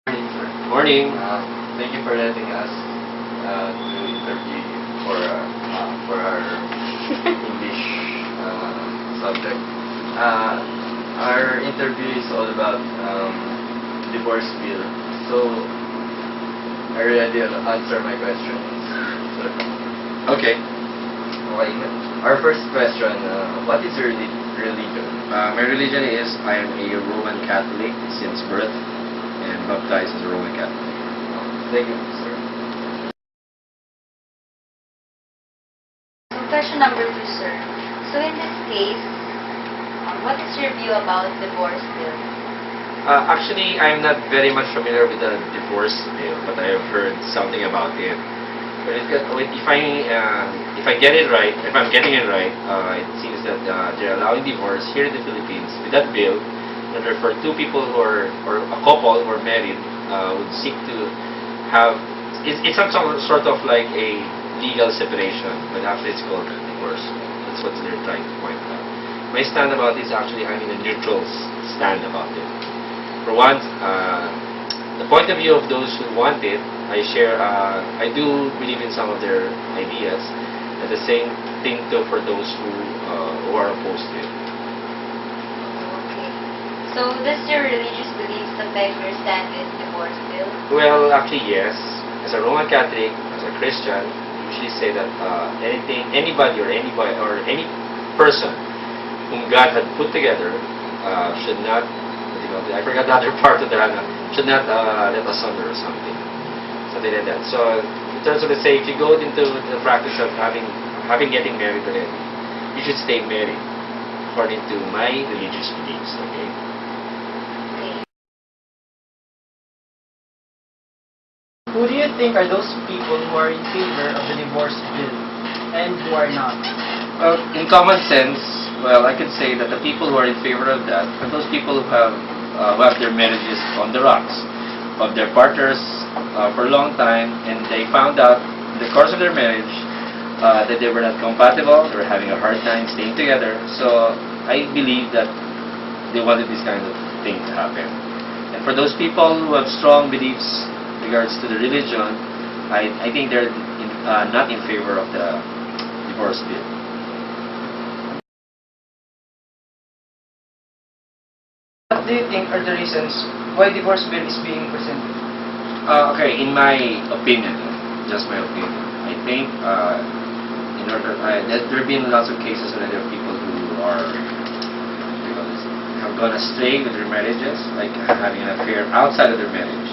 Morning, sir. Morning. Thank you for letting us to interview you for our English subject. Our interview is all about divorce bill. So, are you ready to answer my questions, sir? Okay. Okay. Our first question: what is your religion? My religion is I am a Roman Catholic since birth and baptized as a Roman Catholic. Thank you, sir. Question number 2, sir. So in this case, what is your view about divorce bill? Actually, I'm not very much familiar with the divorce bill, but I have heard something about it. But if I get it right, if I'm getting it right, it seems that they're allowing divorce here in the Philippines with that bill. And for two people who are, or a couple who are married, would seek to have, it's not some sort of like a legal separation, but actually it's called divorce. That's what they're trying to point out. My stand about this, actually, I'm in a neutral stand about it. For one, the point of view of those who want it, I share. I do believe in some of their ideas, and the same thing too for those who are opposed to it. Okay. So does your religious beliefs affect your stand with divorce bill? Well, actually, yes. As a Roman Catholic, as a Christian, we usually say that anybody or any person whom God had put together should not. I forgot the other part of that. Should not let asunder or something like that. So, in terms of, let's say, if you go into the practice of getting married already, you should stay married according to my religious beliefs. Okay. Okay. Who do you think are those people who are in favor of the divorce bill and who are not? Well, in common sense, well, I could say that the people who are in favor of that are those people who have their marriages on the rocks, of their partners for a long time, and they found out in the course of their marriage that they were not compatible, they were having a hard time staying together. So I believe that they wanted this kind of thing to happen. And for those people who have strong beliefs in regards to the religion, I think they're not in favor of the divorce bill. What do you think are the reasons why divorce bill is being presented? Okay, in my opinion, just my opinion, I think there have been lots of cases already of people who are have gone astray with their marriages, like having an affair outside of their marriage.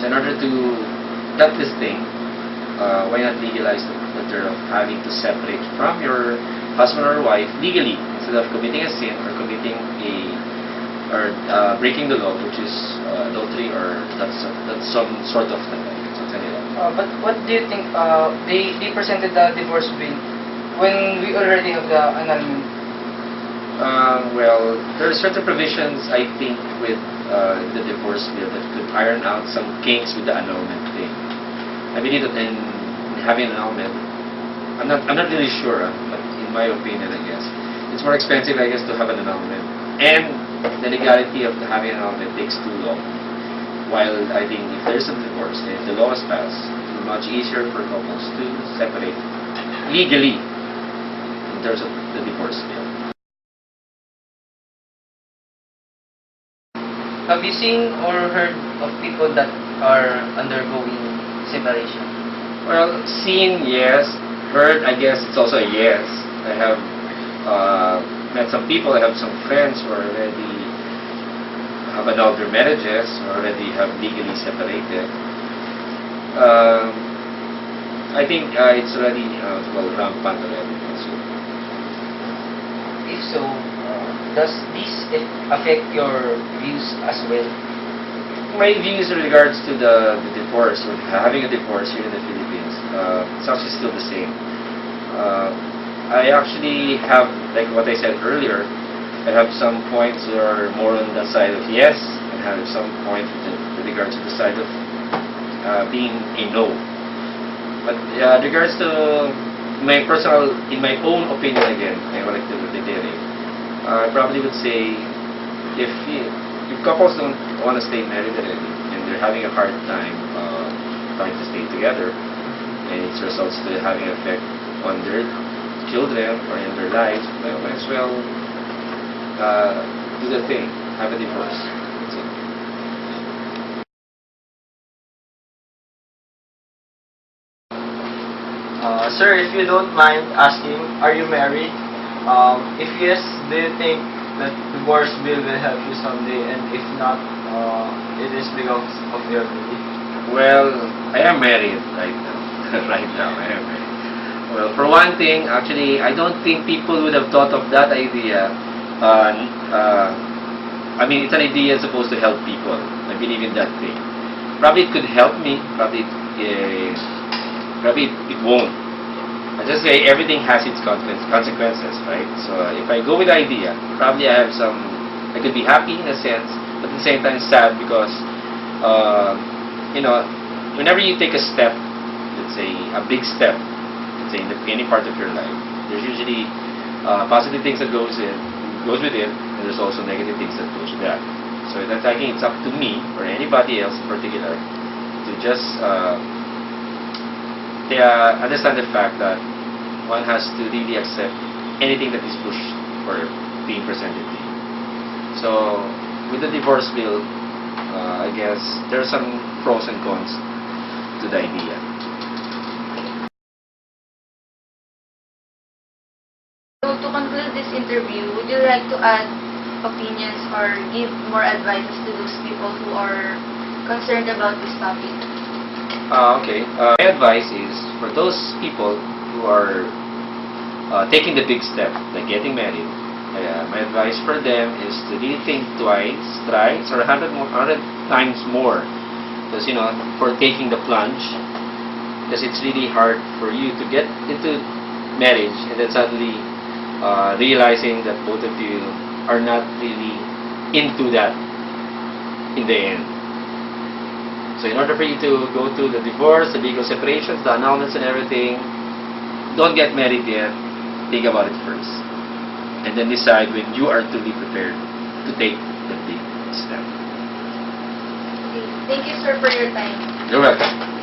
So in order to stop this thing, why not legalize the matter of having to separate from your husband or wife legally instead of committing a sin or committing breaking the law, which is adultery, or that's some sort of something like that. But what do you think they presented the divorce bill when we already have the annulment? Well, there are certain provisions, I think, with the divorce bill that could iron out some kinks with the annulment thing. I believe that in having an annulment, I'm not really sure, but in my opinion, I guess it's more expensive, I guess, to have an annulment, and the legality of having an annulment takes too long. While I think if there's a divorce and if the law is passed, it's much easier for couples to separate legally in terms of the divorce bill. Have you seen or heard of people that are undergoing separation? Well, seen, yes. Heard, I guess it's also a yes. I have met some people, I have some friends who already have annulled their marriages, or already have legally separated. I think it's already rampant already. So, If so, does this affect your views as well? my views in regards to the divorce, or having a divorce here in the Philippines, it's actually still the same. I actually have, like what I said earlier, I have some points that are more on the side of yes, and have some points with regards to the side of being a no. But regards to in my own opinion, again, I would like to reiterate, I probably would say if couples don't want to stay married already, and and they're having a hard time trying to stay together, and it results to having an effect on their children or in their lives, well, might as well do the thing, have a divorce. That's it. Sir, if you don't mind asking, are you married? If yes, do you think that divorce bill will help you someday? And if not, it is because of your belief? Well, I am married right now. Right now, I am married. Well, for one thing, actually, I don't think people would have thought of that idea. I mean, it's an idea supposed to help people. I believe in that thing. Probably it could help me. Probably it won't. I just say everything has its consequences, right? So if I go with the idea, probably I could be happy in a sense, but at the same time sad because, whenever you take a step, let's say a big step, let's say in any part of your life, there's usually positive things that goes with it, and there's also negative things that goes with that. So that's, I think it's up to me or anybody else in particular to just understand the fact that one has to really accept anything that is pushed or being presented to you. So with the divorce bill, I guess there are some pros and cons to the idea. So to conclude this interview, would you like to add opinions or give more advices to those people who are concerned about this topic? Okay. My advice is for those people who are taking the big step, like getting married. My advice for them is to really think twice, thrice, or 100 times more. Because, for taking the plunge, because it's really hard for you to get into marriage and then suddenly realizing that both of you are not really into that in the end. So in order for you to go through the divorce, the legal separations, the annulments and everything, don't get married yet. Think about it first. And then decide when you are truly prepared to take the big step. Okay. Thank you, sir, for your time. You're welcome.